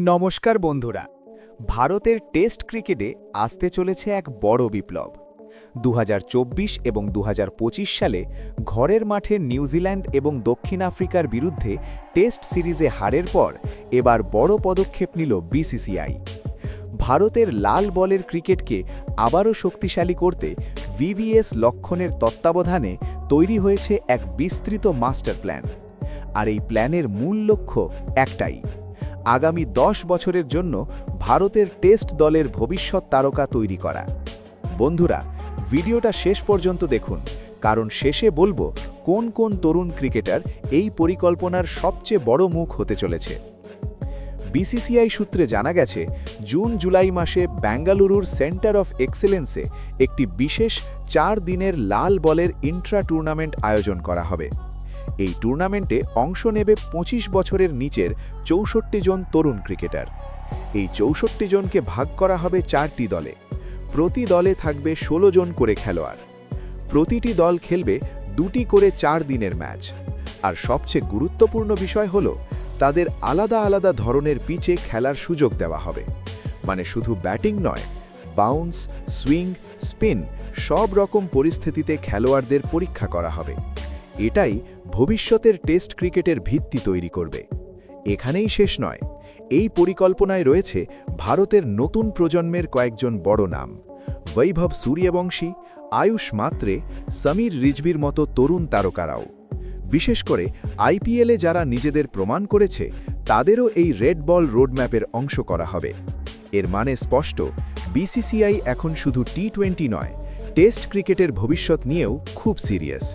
নমস্কার বন্ধুরা। ভারতের টেস্ট ক্রিকেটে আসতে চলেছে এক বড় বিপ্লব। 2024 এবং 2025 সালে ঘরের মাঠে নিউজিল্যান্ড এবং দক্ষিণ আফ্রিকার বিরুদ্ধে টেস্ট সিরিজে হারের পর এবার বড় পদক্ষেপ নিল বিসিসিআই। ভারতের লাল বলের ক্রিকেটকে আবারও শক্তিশালী করতে ভিভিএস লক্ষণের তত্ত্বাবধানে তৈরি হয়েছে এক বিস্তৃত মাস্টার প্ল্যান। আর এই প্ল্যানের মূল লক্ষ্য একটাই, আগামী 10 বছরের জন্য ভারতের টেস্ট দলের ভবিষ্যৎ তারকা তৈরি করা। বন্ধুরা, ভিডিওটা শেষ পর্যন্ত দেখুন, কারণ শেষে বলবো কোন কোন তরুণ ক্রিকেটার এই পরিকল্পনার সবচেয়ে বড় মুখ হতে চলেছে। বিসিসিআই সূত্রে জানা গেছে, জুন-জুলাই মাসে বেঙ্গালুরুর সেন্টার অফ এক্সেলেন্সে একটি বিশেষ 4 দিনের লাল বলের ইন্ট্রা টুর্নামেন্ট আয়োজন করা হবে। এই টুর্নামেন্টে অংশ নেবে 25 বছরের নিচের 64 জন তরুণ ক্রিকেটার। এই 64 জনকে ভাগ করা হবে 4টি দলে। প্রতি দলে থাকবে 16 জন করে খেলোয়াড়। প্রতিটি দল খেলবে 2টি করে 4 দিনের ম্যাচ। আর সবচেয়ে গুরুত্বপূর্ণ বিষয় হলো, তাদের আলাদা আলাদা ধরনের পিচে খেলার সুযোগ দেওয়া হবে। মানে শুধু ব্যাটিং নয়, বাউন্স, সুইং, স্পিন সব রকম পরিস্থিতিতে খেলোয়াড়দের পরীক্ষা করা হবে। এটাই ভবিষ্যতের টেস্ট ক্রিকেটের ভিত্তি তৈরি করবে। এখানেই শেষ নয়, এই পরিকল্পনায় রয়েছে ভারতের নতুন প্রজন্মের কয়েকজন বড় নাম। বৈভব সূর্যবংশী, আয়ুষ মাত্রে, সমীর রিজভির মতো তরুণ তারকারাও। বিশেষ করে আইপিএলে যারা নিজেদের প্রমাণ করেছে, তাদেরও এই রেড বল রোডম্যাপের অংশ করা হবে। এর মানে স্পষ্ট, বিসিসিআই এখন শুধু টি20 নয়, টেস্ট ক্রিকেটের ভবিষ্যৎ নিয়েও খুব সিরিয়াস।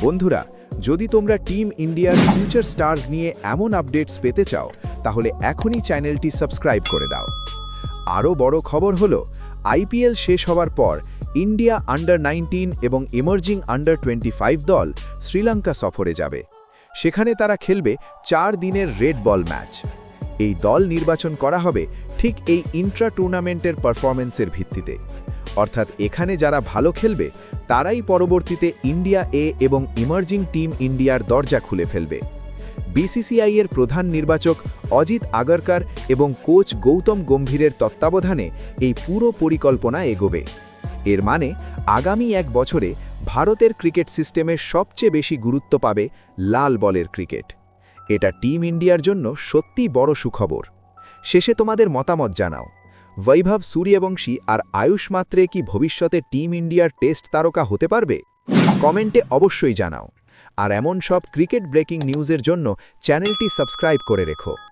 বন্ধুরা, যদি তোমরা টিম ইন্ডিয়ার ফিউচার স্টার্স নিয়ে এমন আপডেটস পেতে চাও, তাহলে এখনই চ্যানেলটি সাবস্ক্রাইব করে দাও। আরও বড় খবর হলো, আইপিএল শেষ হওয়ার পর ইন্ডিয়া আন্ডার-19 এবং ইমার্জিং আন্ডার-25 দল শ্রীলঙ্কা সফরে যাবে। সেখানে তারা খেলবে 4 দিনের রেড বল ম্যাচ। এই দল নির্বাচন করা হবে ঠিক এই ইন্ট্রা টুর্নামেন্টের পারফরম্যান্সের ভিত্তিতে। অর্থাৎ এখানে যারা ভালো খেলবে, তারাই পরবর্তীতে ইন্ডিয়া এ এবং ইমার্জিং টিম ইন্ডিয়ার দরজা খুলে ফেলবে। বিসিসিআই-এর প্রধান নির্বাচক অজিত আগরকর এবং কোচ গৌতম গম্ভীরের তত্ত্বাবধানে এই পুরো পরিকল্পনা এগোবে। এর মানে আগামী 1 বছরে ভারতের ক্রিকেট সিস্টেমে সবচেয়ে বেশি গুরুত্ব পাবে লাল বলের ক্রিকেট। এটা টিম ইন্ডিয়ার জন্য সত্যিই বড় সুখবর। শেষে তোমাদের মতামত জানাও। বৈভব সূর্যবংশী আর আয়ুষ মাত্রে কি ভবিষ্যতে টিম ইন্ডিয়ার টেস্ট তারকা হতে পারবে? কমেন্টে অবশ্যই জানাও। আর এমন সব ক্রিকেট ব্রেকিং নিউজের জন্য চ্যানেলটি সাবস্ক্রাইব করে রেখো।